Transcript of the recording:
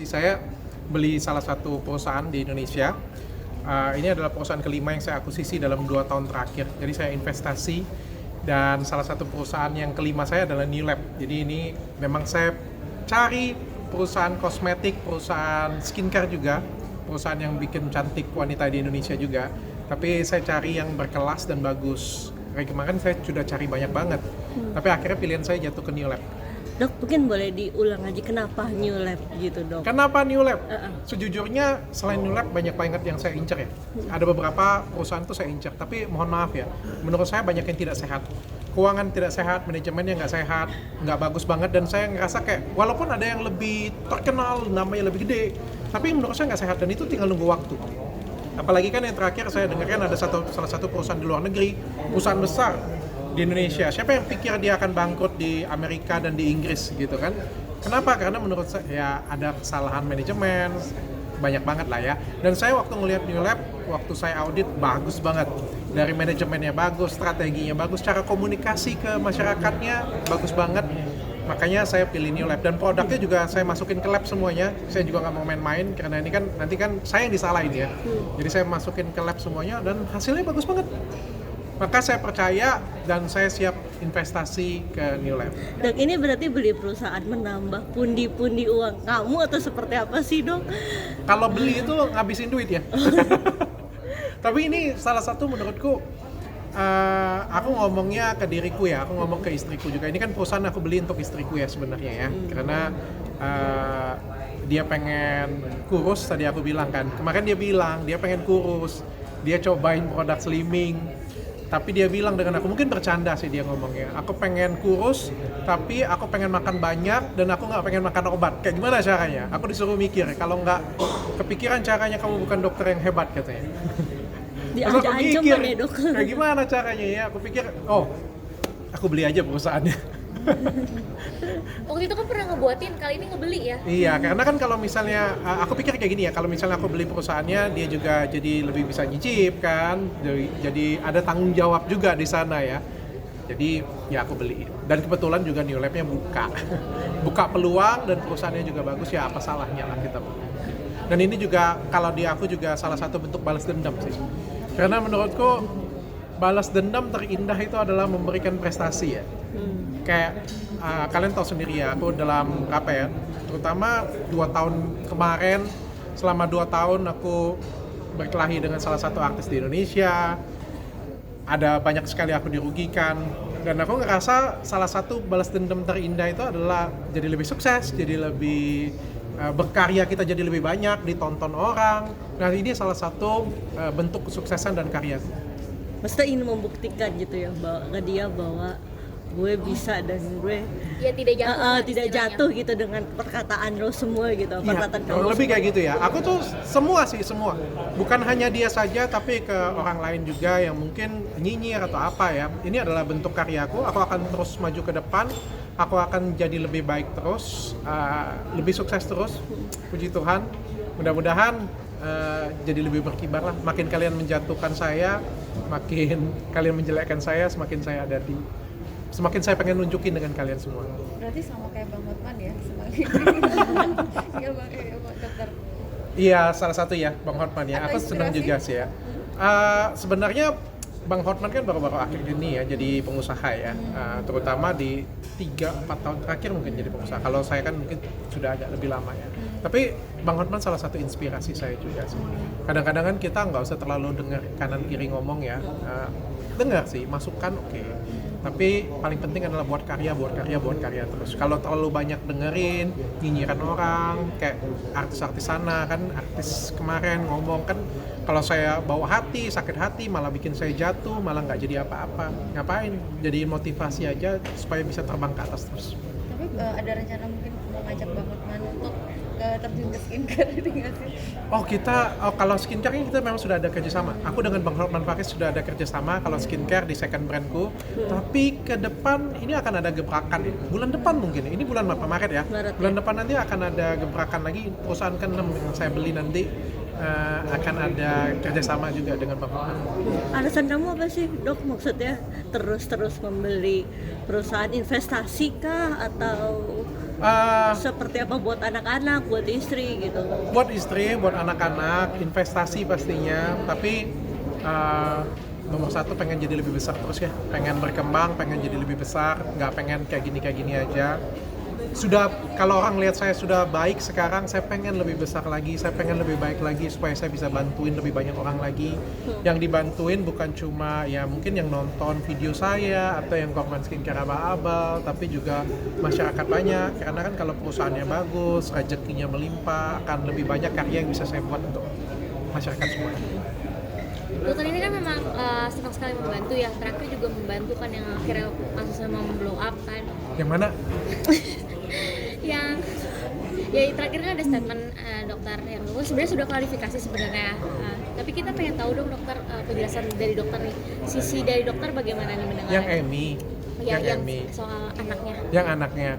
Saya beli salah satu perusahaan di Indonesia. Ini adalah perusahaan kelima yang saya akuisisi dalam 2 tahun terakhir. Jadi saya investasi dan salah satu perusahaan yang kelima saya adalah New Lab. Jadi ini memang saya cari perusahaan kosmetik, perusahaan skincare juga, perusahaan yang bikin cantik wanita di Indonesia juga. Tapi saya cari yang berkelas dan bagus. Kayak kemarin saya sudah cari banyak banget. Tapi akhirnya pilihan saya jatuh ke New Lab. Dok, mungkin boleh diulang aja kenapa New Lab gitu, Dok? Kenapa New Lab? Sejujurnya selain New Lab banyak banget yang saya incer ya. Ada beberapa perusahaan tuh saya incer, tapi mohon maaf ya, menurut saya banyak yang tidak sehat. Keuangan tidak sehat, manajemennya nggak sehat, nggak bagus banget, dan saya ngerasa kayak walaupun ada yang lebih terkenal, namanya lebih gede, tapi menurut saya nggak sehat, dan itu tinggal nunggu waktu. Apalagi kan yang terakhir saya dengarkan ada salah satu perusahaan di luar negeri, perusahaan besar di Indonesia. Siapa yang pikir dia akan bangkrut di Amerika dan di Inggris gitu kan? Kenapa? Karena menurut saya ya ada kesalahan manajemen, banyak banget lah ya. Dan saya waktu ngelihat New Lab, waktu saya audit bagus banget. Dari manajemennya bagus, strateginya bagus, cara komunikasi ke masyarakatnya bagus banget. Makanya saya pilih New Lab, dan produknya juga saya masukin ke lab semuanya. Saya juga nggak mau main-main karena ini kan nanti kan saya yang disalahin ya. Jadi saya masukin ke lab semuanya dan hasilnya bagus banget. Maka saya percaya dan saya siap investasi ke New Lab. Dok, ini berarti beli perusahaan menambah pundi-pundi uang kamu atau seperti apa sih, Dok? Kalau beli itu ngabisin duit ya. Tapi ini salah satu menurutku, aku ngomongnya ke diriku ya, aku ngomong ke istriku juga. Ini kan perusahaan aku beli untuk istriku ya sebenarnya ya. Karena dia pengen kurus, tadi aku bilang kan. Kemarin dia bilang dia pengen kurus. Dia cobain produk slimming. Tapi dia bilang dengan aku, mungkin bercanda sih dia ngomongnya, aku pengen kurus, tapi aku pengen makan banyak, dan aku nggak pengen makan obat. Kayak gimana caranya? Aku disuruh mikir, kalau nggak kepikiran caranya kamu bukan dokter yang hebat katanya. Terus aku mikir, ya, Dok? kayak gimana caranya ya? Aku pikir, oh, aku beli aja perusahaannya. Waktu itu kan pernah ngebuatin, kali ini ngebeli ya? Iya, karena kan kalau misalnya, aku pikir kayak gini ya, kalau misalnya aku beli perusahaannya, dia juga jadi lebih bisa nyicip kan, jadi ada tanggung jawab juga di sana ya. Jadi ya aku beli, dan kebetulan juga New Lab-nya buka peluang, dan perusahaannya juga bagus, ya apa salahnya lah kita beli. Dan ini juga, kalau di aku juga salah satu bentuk balas dendam sih. Karena menurutku, balas dendam terindah itu adalah memberikan prestasi ya. Kayak kalian tahu sendiri ya, aku dalam apa ya, terutama 2 tahun kemarin, selama 2 tahun aku berkelahi dengan salah satu artis di Indonesia. Ada banyak sekali aku dirugikan, dan aku ngerasa salah satu balas dendam terindah itu adalah jadi lebih sukses, jadi lebih berkarya, kita jadi lebih banyak, ditonton orang. Nah ini salah satu bentuk kesuksesan dan karya. Maksudnya ingin membuktikan gitu ya, ke dia bahwa gue bisa dan gue Ya tidak jatuh. tidak jatuh gitu dengan perkataan lo semua gitu, perkataan kamu Lebih semua. kayak gitu ya. Aku tuh semua. Bukan hanya dia saja, tapi ke orang lain juga yang mungkin nyinyir atau apa ya. Ini adalah bentuk karyaku. Aku akan terus maju ke depan. Aku akan jadi lebih baik terus, lebih sukses terus. Puji Tuhan. Mudah-mudahan jadi lebih berkibar lah. Makin kalian menjatuhkan saya, makin kalian menjelekkan saya, semakin saya pengen nunjukin dengan kalian semua. Berarti sama kayak Bang Hotman ya, semakin. Iya Bang, dokter. Iya, salah satu ya, Bang Hotman ya. Atau Aku senang inspirasi? juga sih ya. Sebenarnya Bang Hotman kan baru-baru akhir ini ya jadi pengusaha ya. Terutama di 3-4 tahun terakhir mungkin jadi pengusaha. Kalau saya kan mungkin sudah agak lebih lama ya. Tapi Bang Hotman salah satu inspirasi saya juga sih. Kadang-kadang kan kita nggak usah terlalu dengar kanan kiri ngomong ya. Dengar sih, masukan oke. Tapi paling penting adalah buat karya terus. Kalau terlalu banyak dengerin, nyinyiran orang, kayak artis-artis sana kan, artis kemarin ngomong kan, kalau saya bawa hati, sakit hati, malah bikin saya jatuh, malah nggak jadi apa-apa. Ngapain? Jadi motivasi aja supaya bisa terbang ke atas terus. Tapi ada rencana mungkin mau ngajak Bang Hotman untuk terjun ke skincare gitu nggak sih? Kalau skincare kita memang sudah ada kerjasama. Aku dengan Bang Hotman Paris sudah ada kerjasama kalau skincare di second brandku. Tapi ke depan ini akan ada gebrakan. Bulan depan mungkin. Ini bulan apa? Maret ya. Bulan depan nanti akan ada gebrakan lagi. Perusahaan ke-6 yang saya beli nanti akan ada kerjasama juga dengan Bang Hotman. Alasan kamu apa sih, Dok? Maksudnya terus membeli perusahaan investasi kah atau Seperti apa buat anak-anak, buat istri gitu. Buat istri, buat anak-anak, investasi pastinya. Tapi nomor satu pengen jadi lebih besar terus ya. Pengen berkembang, pengen jadi lebih besar. Nggak pengen kayak gini aja. Sudah, kalau orang lihat saya sudah baik sekarang, saya pengen lebih besar lagi, saya pengen lebih baik lagi supaya saya bisa bantuin lebih banyak orang lagi. Yang dibantuin bukan cuma ya mungkin yang nonton video saya atau yang korban skincare abal-abal, tapi juga masyarakat banyak. Karena kan kalau perusahaannya bagus, rezekinya melimpah, akan lebih banyak karya yang bisa saya buat untuk masyarakat semua. Dokter ini kan memang senang sekali membantu ya. Terakhir juga membantu kan yang akhirnya kasusnya blow up kan. Yang mana? Yang ya terakhir kan ada statement dokter yang sebenarnya sudah klarifikasi sebenarnya. Tapi kita pengen tahu dong dokter, penjelasan dari dokter nih. Sisi dari dokter bagaimana nih mendengar? Yang Emmy. yang Emmy. soal anaknya. Yang anaknya.